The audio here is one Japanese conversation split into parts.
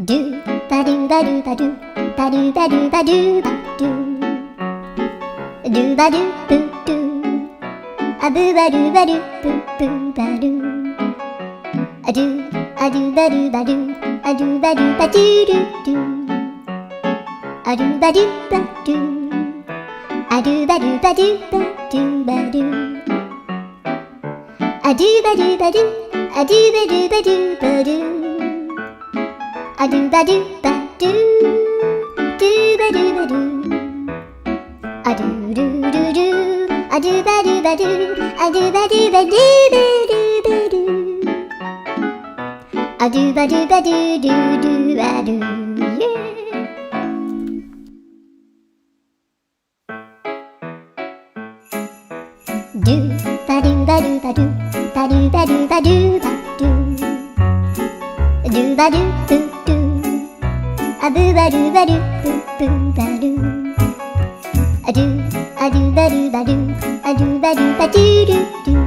ドゥバドゥバドゥバドゥバドゥバドゥバドゥバドゥドゥバドゥブドゥアブバドゥバドゥブブバドゥアドゥアドゥバドゥバドゥアドゥバドゥバドゥルドゥアドゥバドゥバドゥアドゥバドゥバドゥバドゥバドゥアドゥバドゥバドゥアドゥバドゥバドゥバドゥアドゥバドゥバドゥドゥバドゥバドゥアドゥルルルアドゥバドゥバドゥアドゥバドゥバドゥバドゥバドゥアドゥバドゥバドゥドゥドゥバドゥドゥバドゥバドゥバドゥバドゥバドゥバドゥバドゥドゥバドゥブドゥアブバドゥバドゥブブバドゥアドゥアドゥバドゥバドゥアドゥバドゥバドゥルドゥ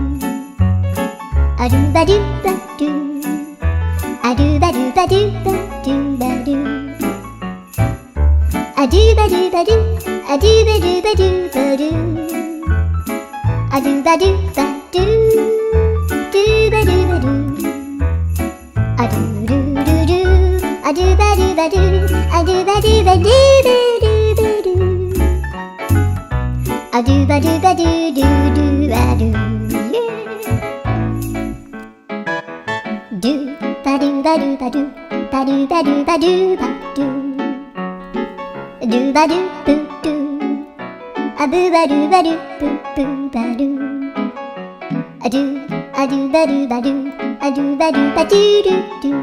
アドゥバドゥバドゥアドゥバドゥバドゥバドゥバドゥアドゥバドゥバドゥアドゥバドゥバドゥバドゥアドゥバドゥバドゥドゥバドゥバドゥアドゥルルルアドゥバドゥバドゥアドゥバドゥバドゥバドゥバドゥアドゥバドゥバドゥドゥドゥバドゥドゥバドゥバドゥバドゥバドゥバドゥバドゥバドゥドゥバドゥブドゥアブバドゥバドゥブブバドゥアドゥアドゥバドゥバドゥアドゥバドゥバドゥルドゥ